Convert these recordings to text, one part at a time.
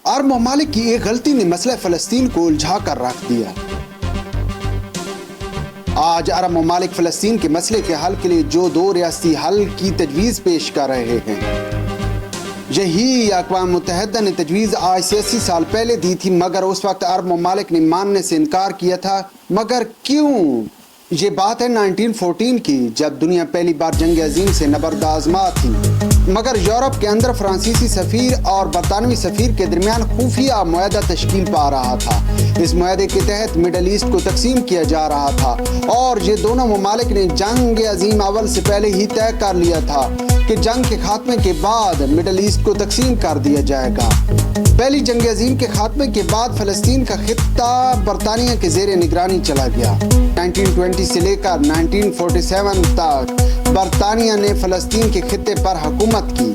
عرب ممالک کی ایک غلطی نے مسئلہ فلسطین کو الجھا کر رکھ دیا۔ آج عرب ممالک فلسطین کے مسئلے کے حل کے لیے جو دو ریاستی حل کی تجویز پیش کر رہے ہیں، یہی اقوام متحدہ نے تجویز آج سے 80 سال پہلے دی تھی، مگر اس وقت عرب ممالک نے ماننے سے انکار کیا تھا۔ مگر کیوں؟ یہ بات ہے 1914 کی، جب دنیا پہلی بار جنگ عظیم سے نبرد آزما تھی، مگر یورپ کے اندر فرانسیسی سفیر اور برطانوی سفیر کے درمیان خفیہ معاہدہ تشکیل پا رہا تھا۔ اس معاہدے کے تحت مڈل ایسٹ کو تقسیم کیا جا رہا تھا، اور یہ دونوں ممالک نے جنگ عظیم اول سے پہلے ہی طے کر لیا تھا کہ جنگ کے خاتمے کے بعد مڈل ایسٹ کو تقسیم کر دیا جائے گا۔ پہلی جنگ عظیم کے خاتمے کے بعد فلسطین کا خطہ برطانیہ کے زیر نگرانی چلا گیا۔ 1920 سے لے کر 1947 تک برطانیہ نے فلسطین کے خطے پر حکومت کی۔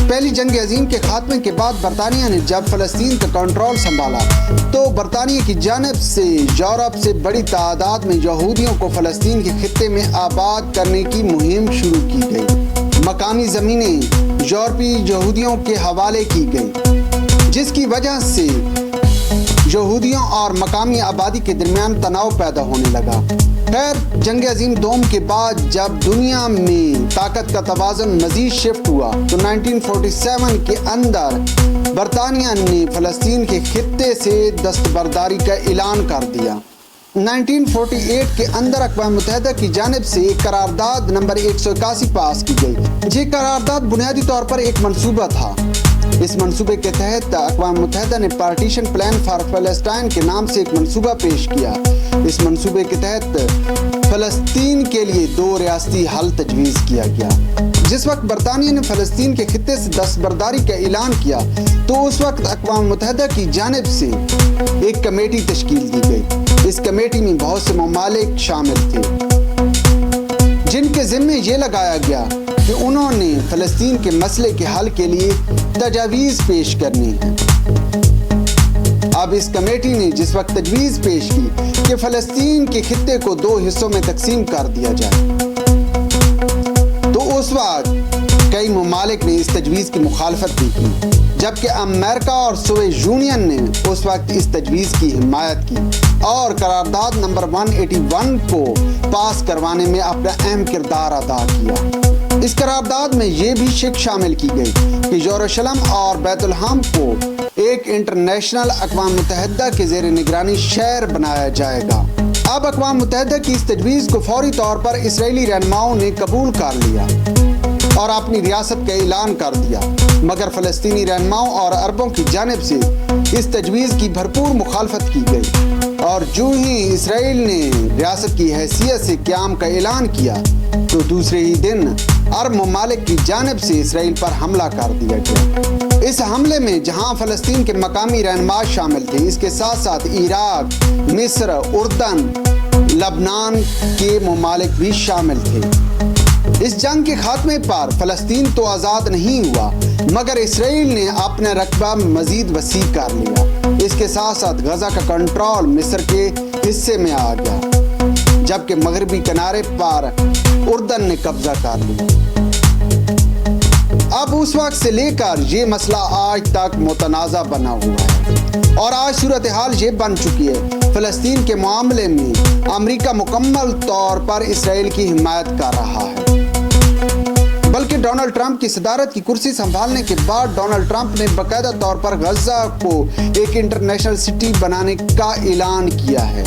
پہلی جنگ عظیم کے خاتمے کے بعد برطانیہ نے جب فلسطین کا کنٹرول سنبھالا تو برطانیہ کی جانب سے یورپ سے بڑی تعداد میں یہودیوں کو فلسطین کے خطے میں آباد کرنے کی مہم شروع کی گئی۔ مقامی زمینیں یورپی یہودیوں کے حوالے کی گئی، جس کی وجہ سے یہودیوں اور مقامی آبادی کے درمیان تناؤ پیدا ہونے لگا۔ خیر، جنگ عظیم دوم کے بعد جب دنیا میں طاقت کا توازن مزید شفٹ ہوا تو 1947 کے اندر برطانیہ نے فلسطین کے خطے سے دستبرداری کا اعلان کر دیا۔ 1948 کے اندر اقوام متحدہ کی جانب سے ایک قرارداد نمبر 181 پاس کی گئی۔ یہ قرارداد بنیادی طور پر ایک منصوبہ تھا۔ اس منصوبے کے تحت اقوام متحدہ نے پارٹیشن پلان فار فلسطین کے نام سے ایک منصوبہ پیش کیا۔ اس منصوبے کے تحت فلسطین کے لیے دو ریاستی حل تجویز کیا گیا۔ جس وقت برطانیہ نے فلسطین کے خطے سے دستبرداری کا اعلان کیا تو اس وقت اقوام متحدہ کی جانب سے ایک کمیٹی تشکیل دی گئی۔ اس کمیٹی میں بہت سے ممالک شامل تھے، جن کے ذمہ یہ لگایا گیا کہ انہوں نے فلسطین کے مسئلے کے حل کے لیے تجاویز پیش کرنی ہے۔ اب اس کمیٹی نے جس وقت تجویز پیش کی کہ فلسطین کے خطے کو دو حصوں میں تقسیم کر دیا جائے تو اس وقت کئی ممالک نے اس تجویز کی مخالفت بھی کی، جبکہ امریکہ اور سوویت یونین نے اس وقت اس تجویز کی حمایت کی اور قرارداد نمبر 181 کو پاس کروانے میں اپنا اہم کردار ادا کیا۔ اس قرارداد میں یہ بھی شک شامل کی گئی کہ یروشلم اور بیت الحم کو ایک انٹرنیشنل اقوام متحدہ کے زیر نگرانی شہر بنایا جائے گا۔ اب اقوام متحدہ کی اس تجویز کو فوری طور پر اسرائیلی رہنماؤں نے قبول کر لیا اور اپنی ریاست کا اعلان کر دیا، مگر فلسطینی رہنماؤں اور عربوں کی جانب سے اس تجویز کی بھرپور مخالفت کی گئی، اور جو ہی اسرائیل نے ریاست کی حیثیت سے قیام کا اعلان کیا تو دوسرے ہی دن عرب ممالک کی جانب سے اسرائیل پر حملہ کر دیا گیا۔ اس حملے میں جہاں فلسطین کے مقامی رہنما شامل تھے، اس کے ساتھ ساتھ عراق، مصر، اردن، لبنان کے ممالک بھی شامل تھے۔ اس جنگ کے خاتمے پر فلسطین تو آزاد نہیں ہوا، مگر اسرائیل نے اپنا رقبہ مزید وسیع کر لیا۔ اس کے ساتھ ساتھ غزہ کا کنٹرول مصر کے حصے میں آ گیا، جبکہ مغربی کنارے پر اردن نے قبضہ کر لیا۔ اب اس وقت سے لے کر یہ مسئلہ آج تک متنازع بنا ہوا ہے، اور آج صورتحال یہ بن چکی ہے فلسطین کے معاملے میں امریکہ مکمل طور پر اسرائیل کی حمایت کر رہا ہے۔ بلکہ ڈونلڈ ٹرمپ کی صدارت کی کرسی سنبھالنے کے بعد ڈونلڈ ٹرمپ نے باقاعدہ طور پر غزہ کو ایک انٹرنیشنل سٹی بنانے کا اعلان کیا ہے۔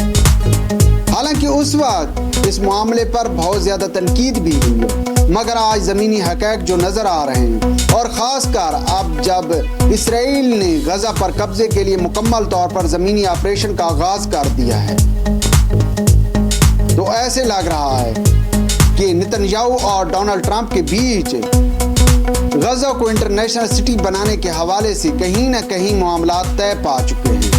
حالانکہ اس وقت اس معاملے پر بہت زیادہ تنقید بھی ہوئی ہے، مگر آج زمینی حقائق جو نظر آ رہے ہیں، اور خاص کر اب جب اسرائیل نے غزہ پر قبضے کے لیے مکمل طور پر زمینی آپریشن کا آغاز کر دیا ہے، تو ایسے لگ رہا ہے کہ نتنیاہو اور ڈونلڈ ٹرمپ کے بیچ غزہ کو انٹرنیشنل سٹی بنانے کے حوالے سے کہیں نہ کہیں معاملات طے پا چکے ہیں،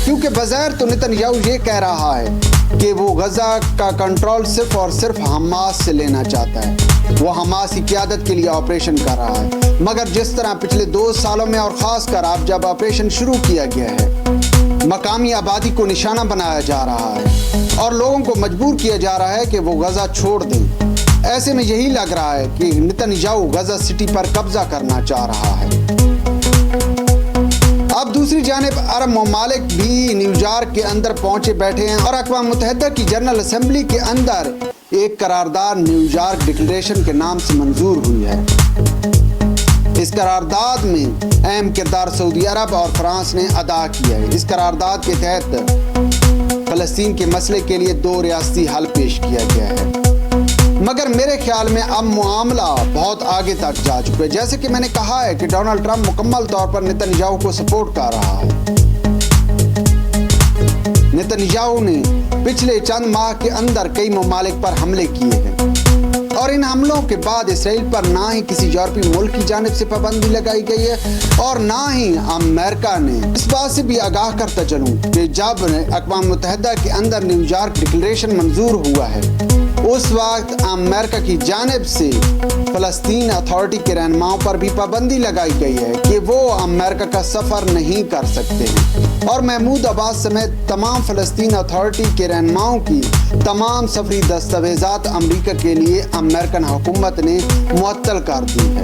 کیونکہ بظاہر تو نتنیاہو یہ کہہ رہا ہے کہ وہ غزہ کا کنٹرول صرف اور صرف حماس سے لینا چاہتا ہے، وہ حماس کی قیادت کے لیے آپریشن کر رہا ہے، مگر جس طرح پچھلے 2 سالوں میں اور خاص کر اب جب آپریشن شروع کیا گیا ہے، مقامی آبادی کو نشانہ بنایا جا رہا ہے اور لوگوں کو مجبور کیا جا رہا ہے کہ وہ غزہ چھوڑ دیں، ایسے میں یہی لگ رہا ہے کہ نتنیاہو غزہ سٹی پر قبضہ کرنا چاہ رہا ہے۔ اب دوسری جانب عرب ممالک بھی نیو یارک کے اندر پہنچے بیٹھے ہیں اور اقوام متحدہ کی جنرل اسمبلی کے اندر ایک قرارداد نیو یارک ڈکلریشن کے نام سے منظور ہوئی ہے۔ اس قرارداد میں اہم کردار سعودی عرب اور فرانس نے ادا کیا ہے۔ اس قرارداد کے تحت فلسطین کے مسئلے کے لیے 2 ریاستی حل پیش کیا گیا ہے، مگر میرے خیال میں اب معاملہ بہت آگے تک جا چکا ہے۔ جیسے کہ میں نے کہا ہے کہ ڈونلڈ ٹرمپ مکمل طور پر نتن یاہو کو سپورٹ کر رہا ہے۔ نتن یاہو نے پچھلے چند ماہ کے اندر کئی ممالک پر حملے کیے ہیں اور ان حملوں کے بعد اسرائیل پر نہ ہی کسی یورپی ملک کی جانب سے پابندی لگائی گئی ہے اور نہ ہی امریکہ نے۔ اس بات سے بھی آگاہ کرتا چلوں کہ جب اقوام متحدہ کے اندر نیو یارک ڈکلریشن منظور ہوا ہے، اس وقت امریکہ کی جانب سے فلسطین اتھارٹی کے رہنماؤں پر بھی پابندی لگائی گئی ہے کہ وہ امریکہ کا سفر نہیں کر سکتے ہیں اور محمود عباس سمیت تمام فلسطین اتھارٹی کے رہنماؤں کی تمام سفری دستاویزات امریکہ کے لیے امریکن حکومت نے معطل کر دی ہے۔